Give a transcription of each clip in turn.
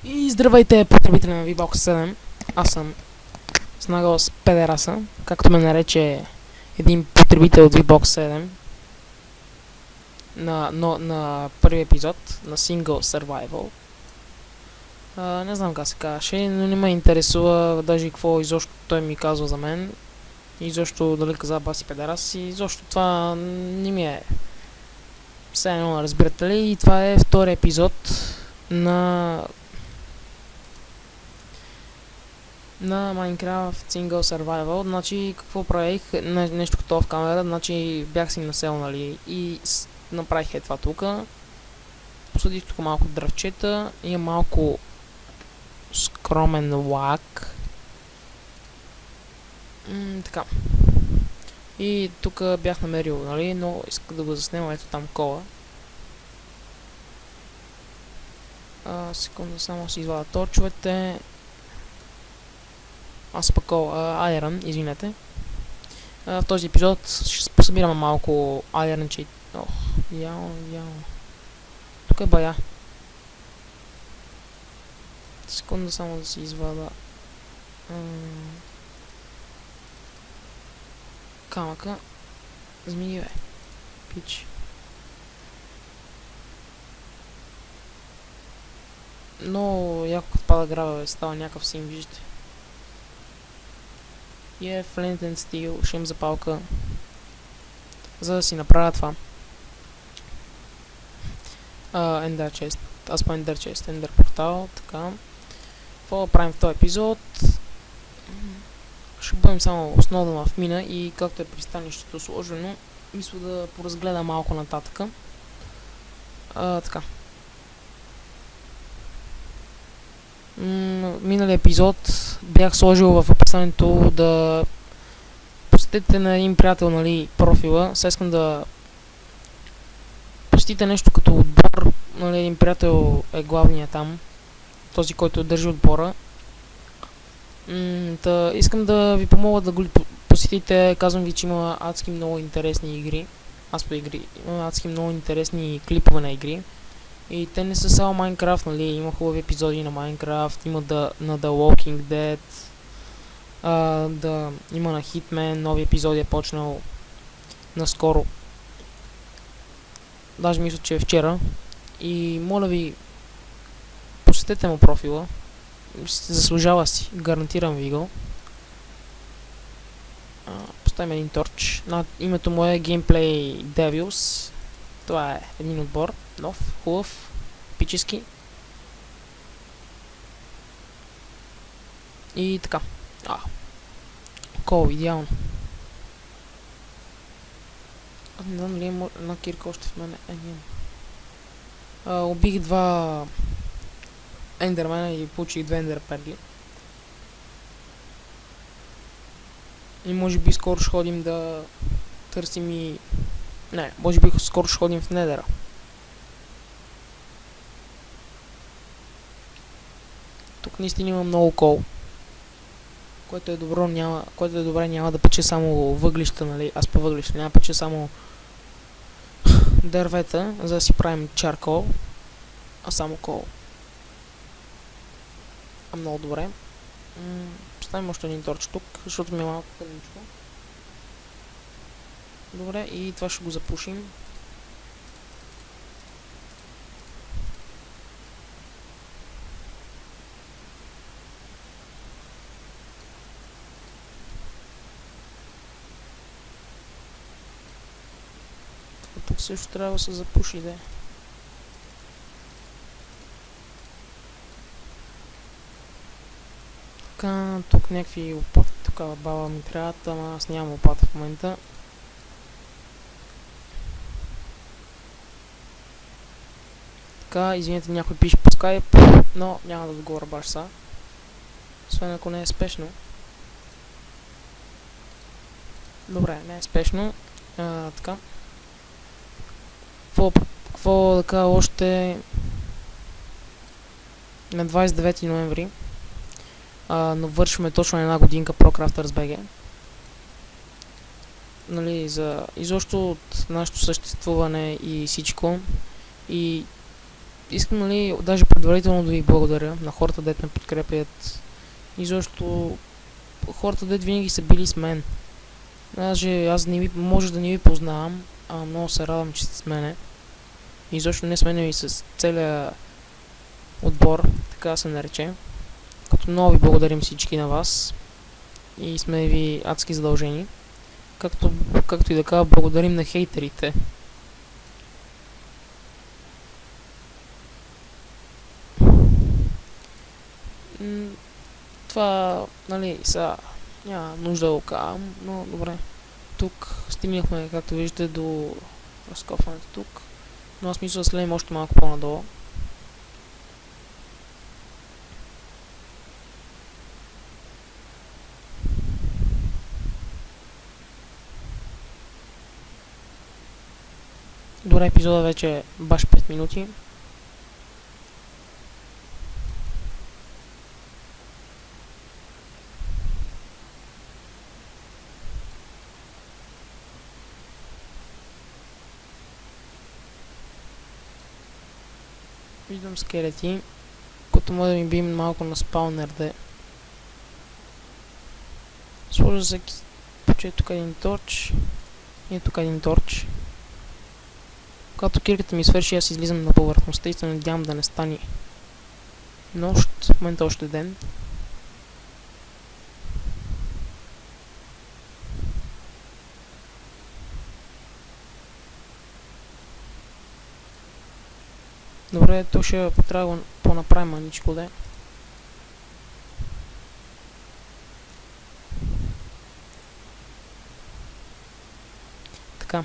И здравейте, потребители на VBOX 7. Аз съм снагал с педераса, както ме нарече един потребител от VBOX 7 на първи епизод на Single Survival. Не знам как се казваше, но не ме интересува даже какво изобщо той ми казва за мен. Изобщо дали каза баси педерас и изобщо това не ми е все едно, разбирате ли. И това е втори епизод на Minecraft Single Survival. Значи какво правих? Нещо като в камера, значи бях си насел, нали, и направих това тук. Посадих тук малко дръвчета, има малко скромен лак. Така. И тук бях намерил, нали, но исках да го заснема, ето там кола. Секунда, само си извада торчовете. Аз пакол Iron, извинете. В този епизод ще посъбираме малко Iron, че... Ох, явно. Тук е бая. Секунда само да си извада... камъка. Змии, бе. Пич. Но яко като пада грава, бе, става някакъв син, виждате. И е Flint and Steel, ще им запалка, за да си направя това. Ender Chest. Аз по Ender Chest, Ender портал, така. Какво да правим в този епизод? Ще бъдем само основно в мина и както е пристанището сложено, мисля да поразгледам малко нататъка. Така. Миналия епизод бях сложил в описанието да посетите на един приятел, нали, профила. Сега искам да посетите нещо като отбор, нали, един приятел е главният там, този, който държи отбора. Искам да ви помогна да го посетите. Казвам ви, че има адски много интересни игри. Има адски много интересни клипове на игри. И те не са само Minecraft, нали, има хубави епизоди на Minecraft, има на The Walking Dead, има на Hitman, нови епизоди е почнал наскоро. Даже мисля, че е вчера. И моля ви, посетете му профила, заслужава си, гарантирам ви го. Поставим един торч, името му е Gameplay Devils. Това е един отбор, нов, хубав, епически. И така. Кол, идеално. Аз не знам дали има една кирка още в мене. Нямам. Убих два ендермена и получих две ендерперли. И може би скоро ще ходим да търсим и... Не, може би скоро ще ходим в Недера. Тук наистина има много кол. Което е добре, няма да пече само въглища, нали? Аз по въглища няма да пече само дървета, за да си правим чаркол, а само кол. Много добре. Поставим още един торч тук, защото ми е малко тъмничко. Добре, и това ще го запушим. Тук също трябва да се запуши, да. Така, тук някакви лопати, такава баба ми трябва, ама аз нямам лопата в момента. Така, извинете, някой пише по скайп, но няма да отговоря баш са. Освен ако не е спешно. Добре, не е спешно. Така. Какво да кажа още на 29 ноември навършваме точно една годинка ProCrafters BG. Нали, за изобщо от нашето съществуване и всичко. И искам, нали, даже предварително да ви благодаря на хората, дет ме подкрепят и защото хората, дет винаги са били с мен. Даже аз не ви, може да не ви познавам, а много се радвам, че сте с мене. И защо не с мене и с целия отбор, така да се нарече. Като много ви благодарим всички на вас и сме ви адски задължени. Както и да кажа, благодарим на хейтерите. Това, нали, сега няма нужда да го казвам, но добре. Тук стигнахме, както виждате, до разкопването тук. Но аз мисля да следим още малко по-надолу. Добре, епизода вече е баш 5 минути. Виждам скелети, като може да ми бием малко на спаунерде. Сложа се, че тук един торч и тук един торч. Когато кирката ми свърши, аз излизам на повърхността и се надявам да не стане нощ, в момента още ден. Добре, то ще трябва да по-направим маничко да е. Така.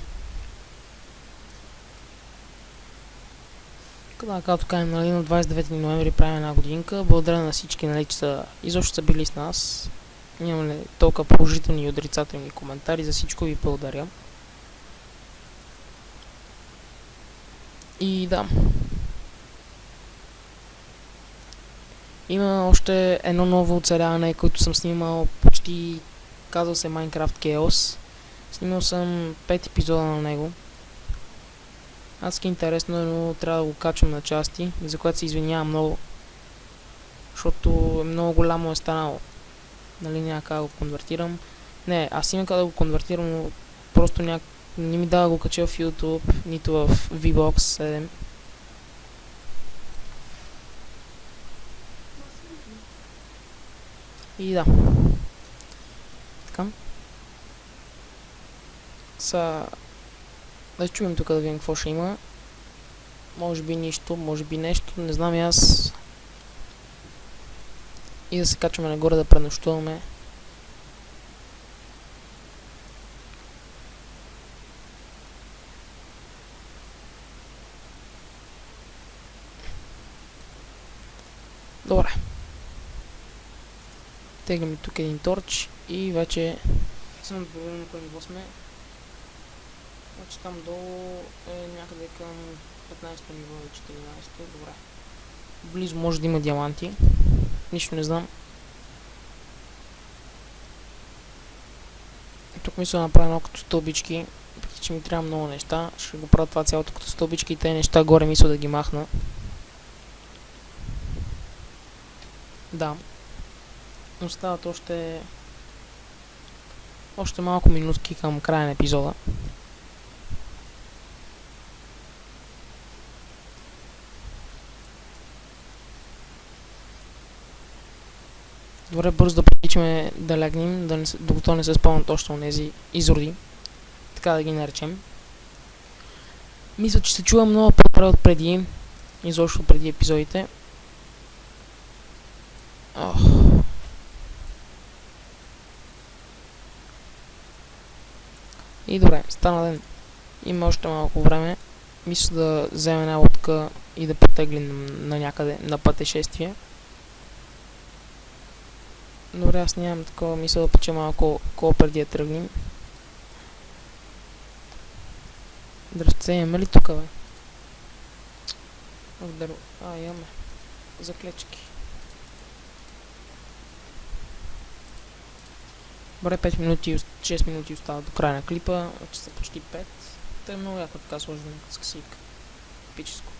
Както кажем, нали, на 29 ноември правим една годинка. Благодаря на всички, нали, че изобщо са били с нас. Нямаме толкова положителни и отрицателни коментари. За всичко ви благодаря. И да. Има още едно ново оцеляване, което съм снимал почти, казва се Minecraft Chaos. Снимал съм 5 епизода на него. Адски интересно, но трябва да го качвам на части, за което се извинявам много. Защото е много голямо е станало. Нали, няма как да го конвертирам. Не, аз имам как да го конвертирам, но просто не ми дава да го кача в YouTube, нито в VBOX 7. И да. Така. Да чуем тук да видим какво ще има. Може би нищо, може би нещо, не знам и аз. И да се качваме нагоре да пренощуваме. Добре. Теглим тук един торч и вече съм отговорен на кой ниво сме. Значи там долу е някъде към 15-то ниво и 14-то. Добре. Близо може да има диаманти. Нищо не знам. Тук мисля да направя едно като стълбички. Въпреки че ми трябва много неща. Ще го правя това цялото като стълбички и те неща горе мисля да ги махна. Да. Остават още малко минутки към края на епизода. Добре, бързо да приличаме да легнем, докато не се спомнят още от тези изроди. Така да ги наречем. Мисля, че се чува много по-добре от преди. Изобщо преди епизодите. И добре, стана ден. Има още малко време. Мисля да вземем една лодка и да потеглим на някъде на пътешествие. Добре, аз нямам такова, мисля да пече малко кола преди да тръгнем. Здрасте, имаме ли тук, бе? Имаме. За клечки. Добре, 5 минути, 6 минути остава до края на клипа, че са почти 5. Те е много яко така сложено, като скъсик. Епическо.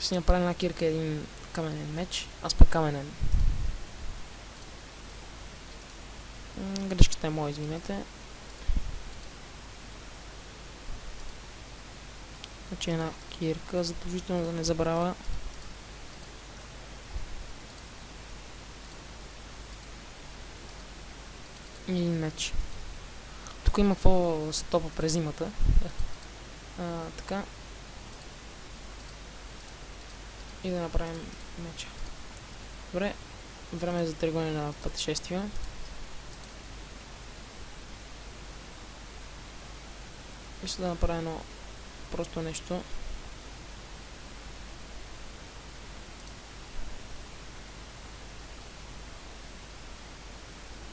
Ще си направя една кирка и един каменен меч. Аз пък каменен. Грешката е моя, извинете. Значи една кирка, задължително да не забравя. И един меч. Тук има какво стопа през зимата. Така. И да направим меча. Добре. Време е за тръгване на пътешествия. Мисля да направя едно просто нещо.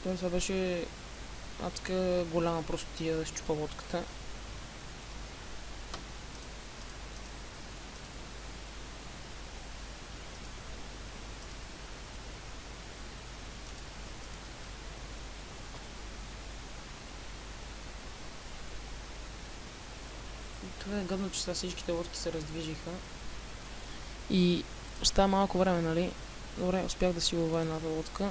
Това беше адска голяма простотия да щупа лодката. Това е гадно, че сега всичките лодки се раздвижиха. И остава малко време, нали? Добре, успях да си лова едната лодка.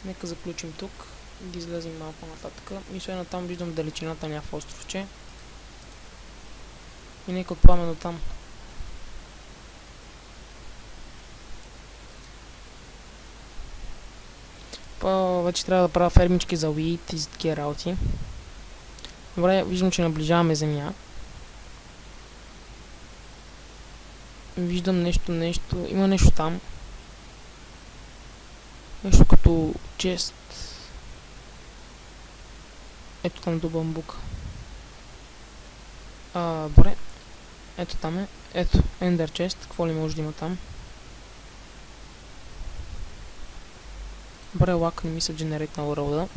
Нека заключим тук и да излезем малко нататък. Мисля, на там виждам далечината на някакво островче. И нека отплаваме до там. Вече трябва да правя фермички за уит и за такива работи. Добре, виждам, че наближаваме земя. Виждам нещо. Има нещо там. Нещо като чест. Ето там до бамбука. Добре. Ето там е. Ето, Ender Chest. Какво ли може да има там? Добре, лак не ми се дженерейт на world.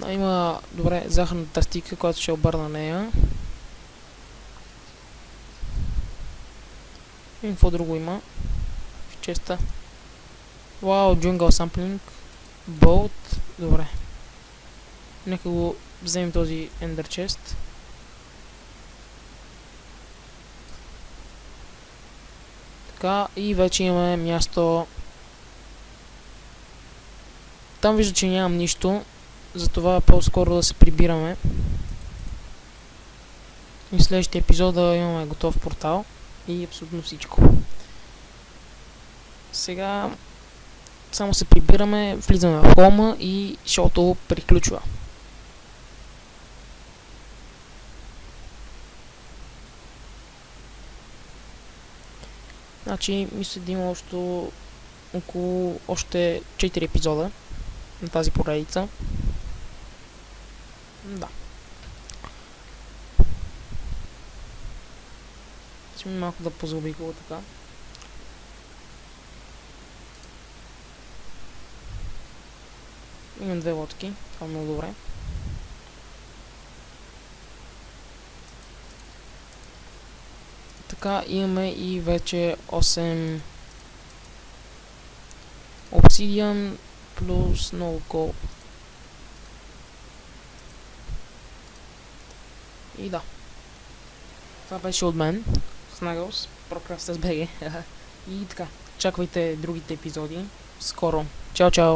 Има, добре, захарна тастика, която ще обърна нея. И какво друго има в честа? Вау, Jungle Sampling. Bolt. Добре. Нека го вземем този Ender Chest. Така, и вече имаме място. Там вижда, че нямам нищо. Затова по-скоро да се прибираме. И в следващия епизод да имаме готов портал. И абсолютно всичко. Сега само се прибираме, влизаме в хома и шоуто приключва. Значи, мисля да има около още 4 епизода на тази поредица. Да. Ще ми малко да позаобиколя така. Имам 2 лодки, това е много добре. Така, имаме и вече 8 обсидиан плюс много кол. И да. Това беше от мен. Snuggles, Procraft с BG. И така, чаквайте другите епизоди. Скоро. Чао, чао!